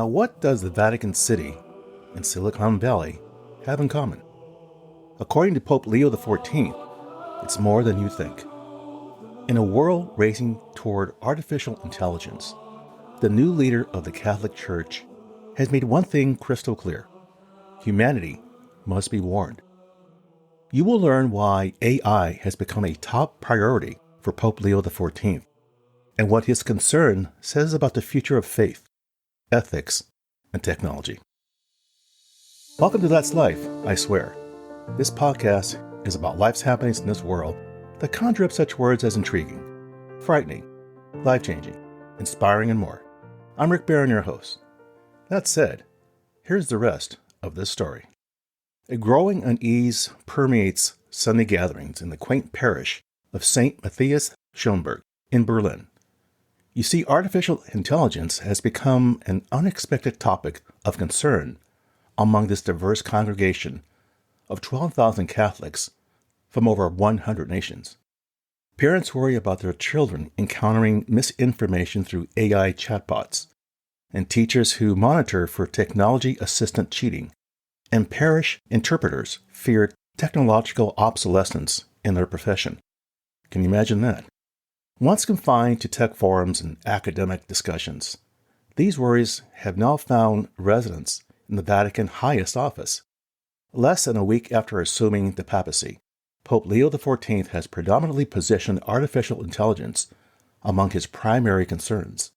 Now, what does the Vatican City and Silicon Valley have in common? According to Pope Leo XIV, it's more than you think. In a world racing toward artificial intelligence, the new leader of the Catholic Church has made one thing crystal clear: humanity must be warned. You will learn why AI has become a top priority for Pope Leo XIV and what his concern says about the future of faith, ethics, and technology. Welcome to That's Life, I swear. This podcast is about life's happenings in this world that conjure up such words as intriguing, frightening, life-changing, inspiring, and more. I'm Rick Barron, your host. That said, here's the rest of this story. A growing unease permeates Sunday gatherings in the quaint parish of St. Matthias Schoenberg in Berlin. You see, artificial intelligence has become an unexpected topic of concern among this diverse congregation of 12,000 Catholics from over 100 nations. Parents worry about their children encountering misinformation through AI chatbots, and teachers who monitor for technology assistant cheating, and parish interpreters fear technological obsolescence in their profession. Can you imagine that? Once confined to tech forums and academic discussions, these worries have now found residence in the Vatican's highest office. Less than a week after assuming the papacy, Pope Leo XIV has predominantly positioned artificial intelligence among his primary concerns,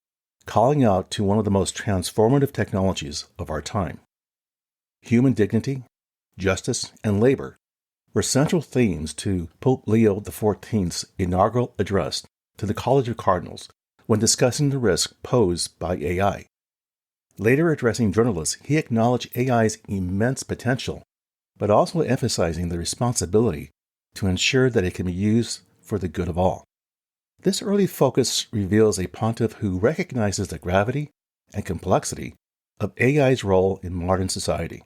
calling out to one of the most transformative technologies of our time. Human dignity, justice, and labor were central themes to Pope Leo XIV's inaugural address to the College of Cardinals when discussing the risk posed by AI. Later addressing journalists, he acknowledged AI's immense potential, but also emphasizing the responsibility to ensure that it can be used for the good of all. This early focus reveals a pontiff who recognizes the gravity and complexity of AI's role in modern society.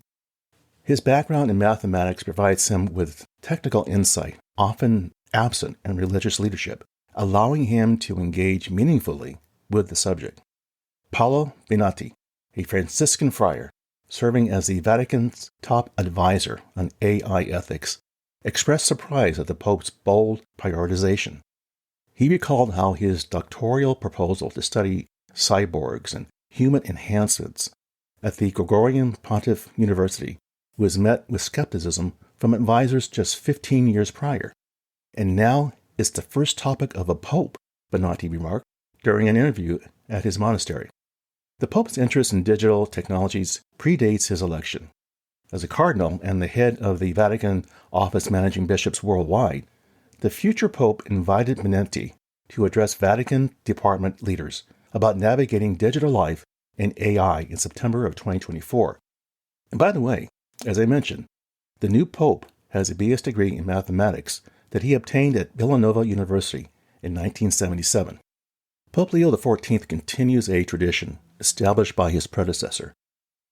His background in mathematics provides him with technical insight, often absent in religious leadership, allowing him to engage meaningfully with the subject. Paolo Benatti, a Franciscan friar serving as the Vatican's top advisor on AI ethics, expressed surprise at the Pope's bold prioritization. He recalled how his doctoral proposal to study cyborgs and human enhancements at the Gregorian Pontiff University was met with skepticism from advisors just 15 years prior. And now it's the first topic of a pope, Benatti remarked during an interview at his monastery. The Pope's interest in digital technologies predates his election. As a cardinal and the head of the Vatican Office managing bishops worldwide, the future Pope invited Benatti to address Vatican department leaders about navigating digital life and AI in September of 2024. And by the way, as I mentioned, the new Pope has a BS degree in mathematics that he obtained at Villanova University in 1977. Pope Leo XIV continues a tradition established by his predecessor,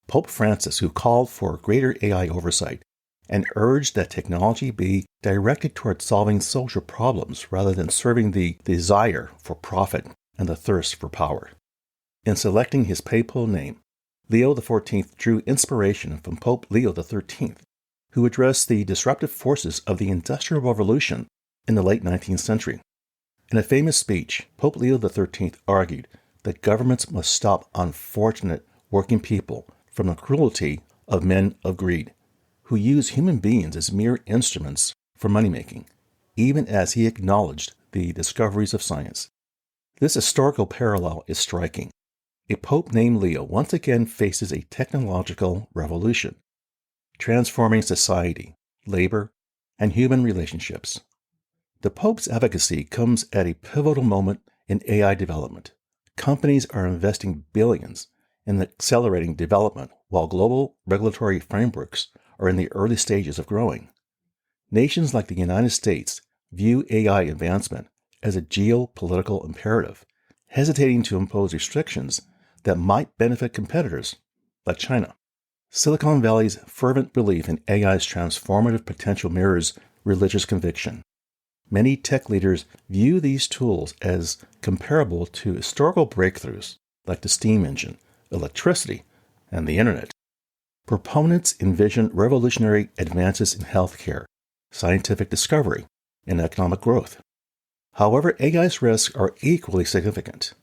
Pope Francis, who called for greater AI oversight and urged that technology be directed toward solving social problems rather than serving the desire for profit and the thirst for power. In selecting his papal name, Leo XIV drew inspiration from Pope Leo XIII, who addressed the disruptive forces of the Industrial Revolution in the late 19th century. In a famous speech, Pope Leo XIII argued that governments must stop unfortunate working people from the cruelty of men of greed, who use human beings as mere instruments for money-making, even as he acknowledged the discoveries of science. This historical parallel is striking. A pope named Leo once again faces a technological revolution, transforming society, labor, and human relationships. The Pope's advocacy comes at a pivotal moment in AI development. Companies are investing billions in accelerating development while global regulatory frameworks are in the early stages of growing. Nations like the United States view AI advancement as a geopolitical imperative, hesitating to impose restrictions that might benefit competitors like China. Silicon Valley's fervent belief in AI's transformative potential mirrors religious conviction. Many tech leaders view these tools as comparable to historical breakthroughs like the steam engine, electricity, and the Internet. Proponents envision revolutionary advances in healthcare, scientific discovery, and economic growth. However, AI's risks are equally significant.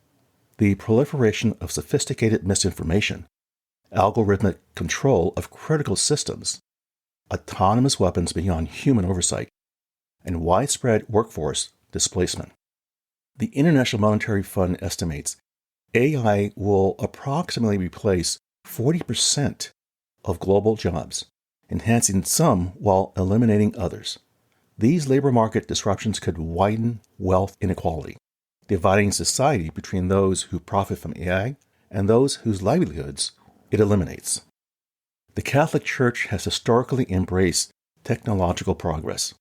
The proliferation of sophisticated misinformation, algorithmic control of critical systems, autonomous weapons beyond human oversight, and widespread workforce displacement. The International Monetary Fund estimates AI will approximately replace 40% of global jobs, enhancing some while eliminating others. These labor market disruptions could widen wealth inequality, dividing society between those who profit from AI and those whose livelihoods it eliminates. The Catholic Church has historically embraced technological progress.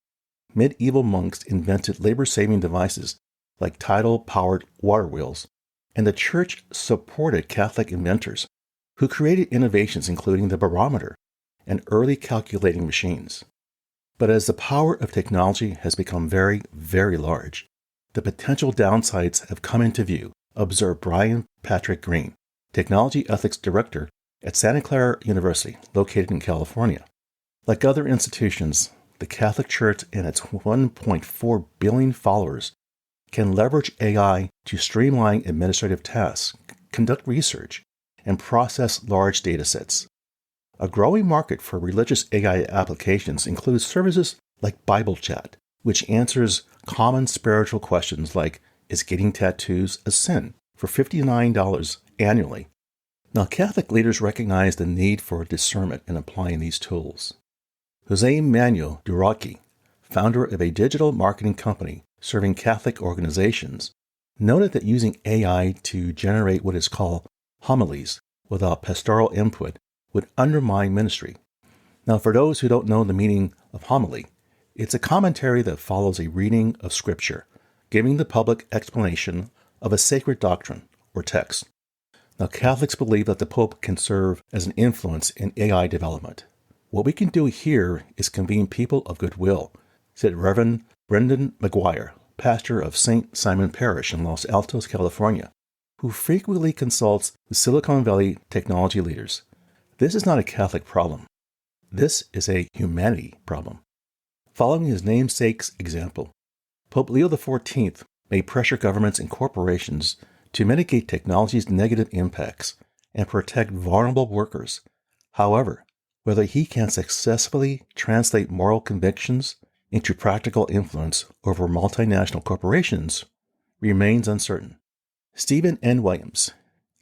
Medieval monks invented labor-saving devices like tidal-powered water wheels, and the Church supported Catholic inventors who created innovations including the barometer and early calculating machines. But as the power of technology has become very, very large, the potential downsides have come into view, observed Brian Patrick Green, Technology Ethics Director at Santa Clara University, located in California. Like other institutions, the Catholic Church and its 1.4 billion followers can leverage AI to streamline administrative tasks, conduct research, and process large data sets. A growing market for religious AI applications includes services like Bible Chat, which answers common spiritual questions like, is getting tattoos a sin, for $59 annually? Now, Catholic leaders recognize the need for discernment in applying these tools. Jose Manuel Duraki, founder of a digital marketing company serving Catholic organizations, noted that using AI to generate what is called homilies without pastoral input would undermine ministry. Now, for those who don't know the meaning of homily, it's a commentary that follows a reading of Scripture, giving the public explanation of a sacred doctrine or text. Now, Catholics believe that the Pope can serve as an influence in AI development. What we can do here is convene people of goodwill, said Reverend Brendan McGuire, pastor of St. Simon Parish in Los Altos, California, who frequently consults with Silicon Valley technology leaders. This is not a Catholic problem. This is a humanity problem. Following his namesake's example, Pope Leo XIV may pressure governments and corporations to mitigate technology's negative impacts and protect vulnerable workers. However, whether he can successfully translate moral convictions into practical influence over multinational corporations remains uncertain. Stephen N. Williams,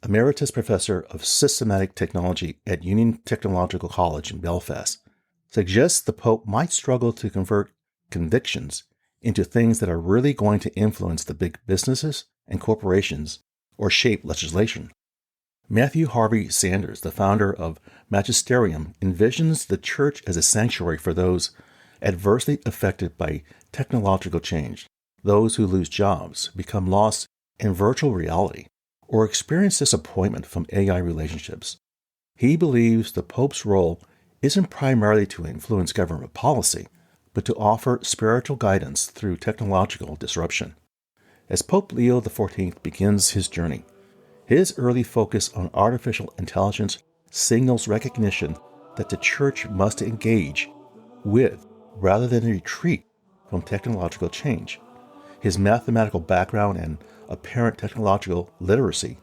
Emeritus Professor of Systematic Technology at Union Technological College in Belfast, suggests the Pope might struggle to convert convictions into things that are really going to influence the big businesses and corporations or shape legislation. Matthew Harvey Sanders, the founder of Magisterium, envisions the Church as a sanctuary for those adversely affected by technological change, those who lose jobs, become lost in virtual reality, or experience disappointment from AI relationships. He believes the Pope's role isn't primarily to influence government policy, but to offer spiritual guidance through technological disruption. As Pope Leo XIV begins his journey, his early focus on artificial intelligence signals recognition that the Church must engage with rather than retreat from technological change. His mathematical background and apparent technological literacy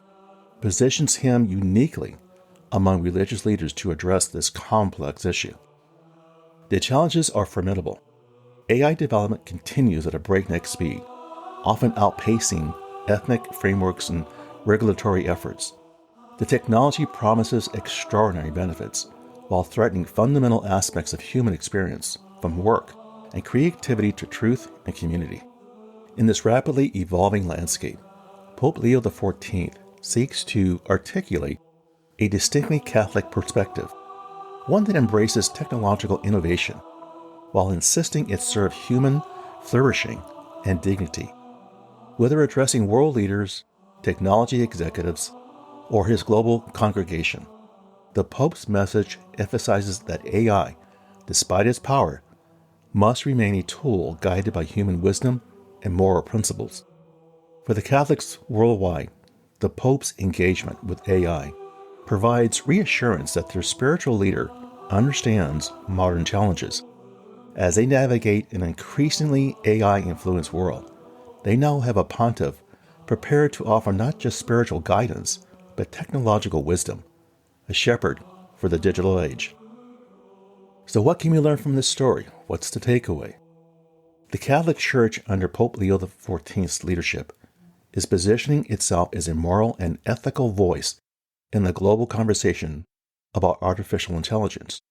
positions him uniquely among religious leaders to address this complex issue. The challenges are formidable. AI development continues at a breakneck speed, often outpacing ethnic frameworks and regulatory efforts. The technology promises extraordinary benefits while threatening fundamental aspects of human experience, from work and creativity to truth and community. In this rapidly evolving landscape, Pope Leo XIV seeks to articulate a distinctly Catholic perspective, one that embraces technological innovation while insisting it serve human flourishing and dignity. Whether addressing world leaders, technology executives, or his global congregation, the Pope's message emphasizes that AI, despite its power, must remain a tool guided by human wisdom and moral principles. For the Catholics worldwide, the Pope's engagement with AI provides reassurance that their spiritual leader understands modern challenges. As they navigate an increasingly AI-influenced world, they now have a pontiff prepared to offer not just spiritual guidance, but technological wisdom, a shepherd for the digital age. So what can we learn from this story? What's the takeaway? The Catholic Church under Pope Leo XIV's leadership is positioning itself as a moral and ethical voice in the global conversation about artificial intelligence.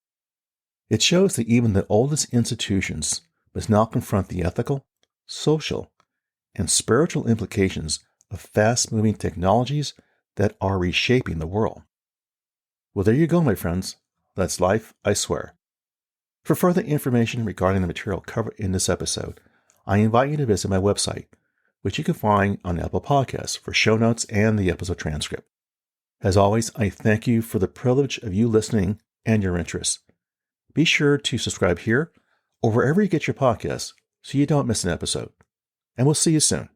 It shows that even the oldest institutions must now confront the ethical, social, and spiritual implications of fast-moving technologies that are reshaping the world. Well, there you go, my friends. That's life, I swear. For further information regarding the material covered in this episode, I invite you to visit my website, which you can find on Apple Podcasts for show notes and the episode transcript. As always, I thank you for the privilege of you listening and your interest. Be sure to subscribe here or wherever you get your podcasts so you don't miss an episode. And we'll see you soon.